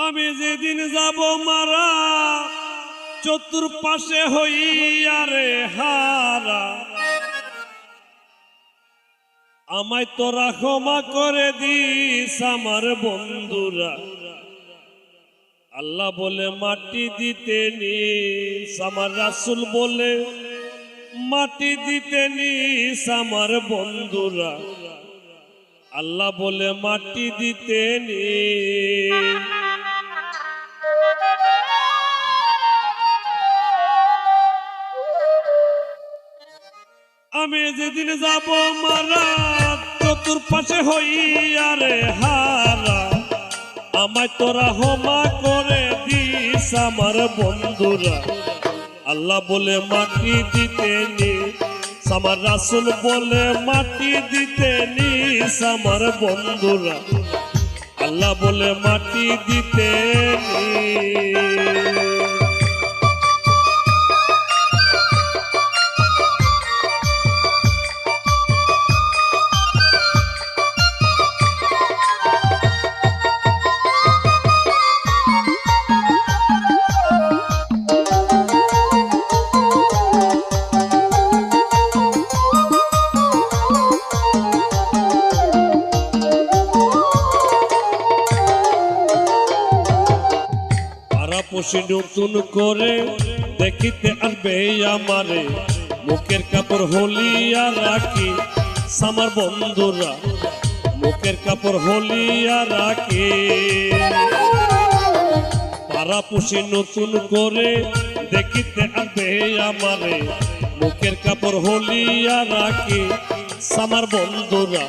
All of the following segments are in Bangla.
আমি যেদিন যাব মারা চতুর্পাশে হইয়া রে হারা, আমায় তোরা ক্ষমা করে দিস আমার বন্ধুরা। আল্লাহ বলে মাটি দিতে নিস, আমার রাসূল বলে মাটি দিতে নিস আমার বন্ধুরা। আল্লাহ বলে মাটি দিতে নিস। আমি যেদিন যাব মারা চতুর্পাশে হইয়া রে হারা, আমায় তোরা ক্ষমা করে দিস আমার বন্ধুরা। আল্লাহ বলে মাটি দিতে নিস, আমার রাসূল বলে মাটি দিতে নিস আমার বন্ধুরা। আল্লাহ বলে মাটি দিতে নিস। নতুন করে দেখিতে আসবে আমারে, মুখের কাপড় হলিয়া রাখি আমার বন্ধুরা, মুখের কাপড় হলিয়া রাখি। পাড়াপড়শি নতুন করে দেখিতে আসবে আমারে, মুখের কাপড় হলিয়া রাখি আমার বন্ধুরা,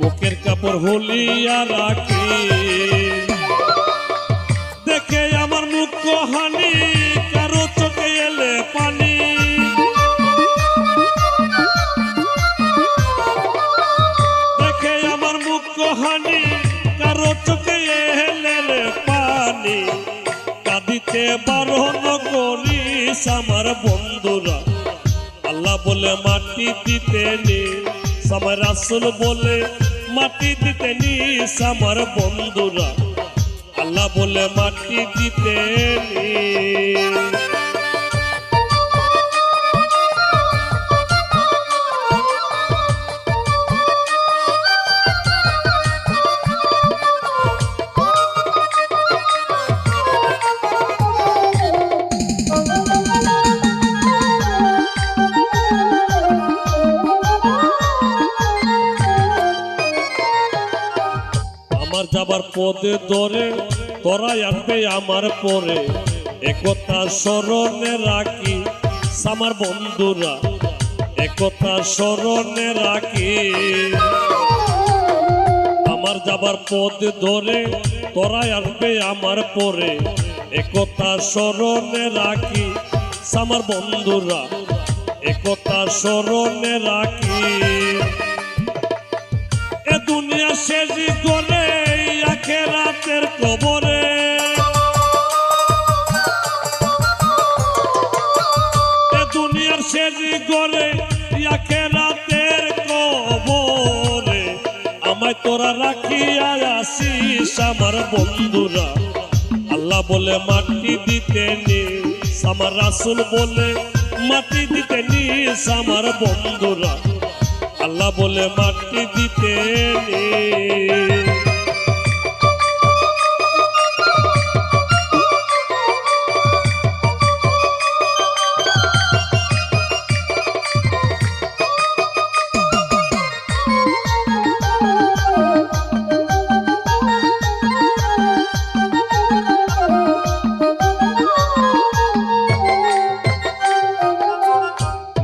মুখের কাপড় হলিয়া রাখি। দেখে আমার মুখ হানি কারো চোখে এলে পানি, দেখে আমার মুখ হানি কারো চোখে এলে পানি। কাঁদিতে বারণ করিস আমার বন্ধুরা। আল্লাহ বলে মাটি দিতে নিস, আমার রাসূল বলে মাটি দিতে নিস আমার বন্ধুরা। আল্লাহ বলে মাটি দিতে নিস। আমার যাবার পথে ধরে তোরাই আসবে আমার পরে, একথা স্মরণে রাখি আমার বন্ধুরা, একথা স্মরণে রাখি। আমার যাবার পথে ধরে তোরাই আসবে আমার পরে, একথা স্মরণে রাখি আমার বন্ধুরা, একথা স্মরণে রাখি। এ দুনিয়া শেষ করে আখিরাতের কবরে, এ দুনিয়ার শেষ করে আখিরাতের কবরে, আমায় তোরা রাখিয়া আসিস আমার বন্ধুরা। আল্লাহ বলে মাটি দিতে নিস, আমার রাসূল বলে মাটি দিতে নিস আমার বন্ধুরা। আল্লাহ বলে মাটি দিতে নিস।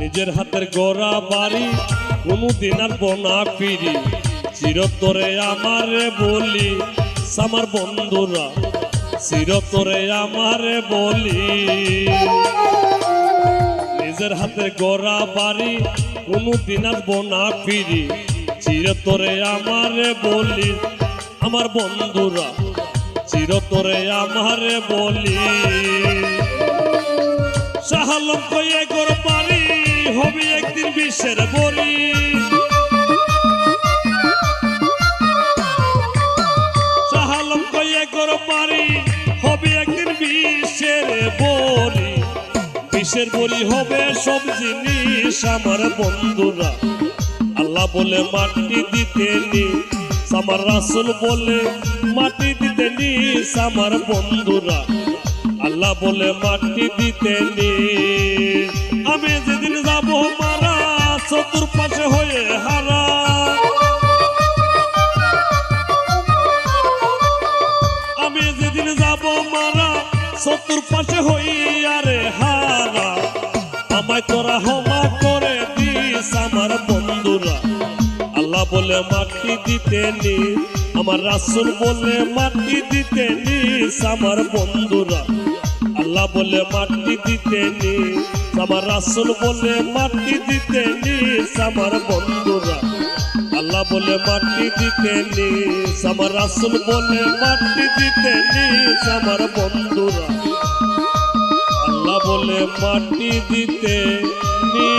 নিজের হাতের গড়া বাড়ি কোনদিন আর বনা ফিরি, চিরতরে আমারে বলি আমার বন্ধুরা, চিরতরে আমারে বলি। নিজের হাতের গড়া বাড়ি কোনদিন আর বনা ফিরি, চিরতরে আমারে বলি আমার বন্ধুরা, চিরতরে আমারে বলি। শাহ আলম কয়ে গোর বাড়ি হবে একদিন বিশ্বের বলি, শাহ আলম কয়ে গোর বাড়ি কিসের বড়ি হবে সব জিনিস আমার বন্ধুরা। আল্লাহ বলে মাটি দিতে নি, আমার রাসূল বলে মাটি দিতে নি আমার বন্ধুরা। আল্লাহ বলে মাটি দিতে নি। আমি যেদিন যাব মারা চতুর্পাশে হয়ে হারা, আমি যেদিন যাব মারা চতুর্পাশে হইয়া রে হারা, আমায় তোরা ক্ষমা করে দিস আমার বন্ধুরা। আল্লাহ বলে মাটি দিতে নি, আমার রাসূল বলে মাটি দিতে নি আমার বন্ধুরা। আল্লাহ বলে মাটি দিতে নি, আমার রাসূল বলে মাটি দিতে নি আমার বন্ধুরা। আল্লাহ বলে মাটি দিতে নি, আমার রাসূল বলে মাটি দিতে নি আমার বন্ধুরা। আল্লাহ বলে মাটি দিতে নি।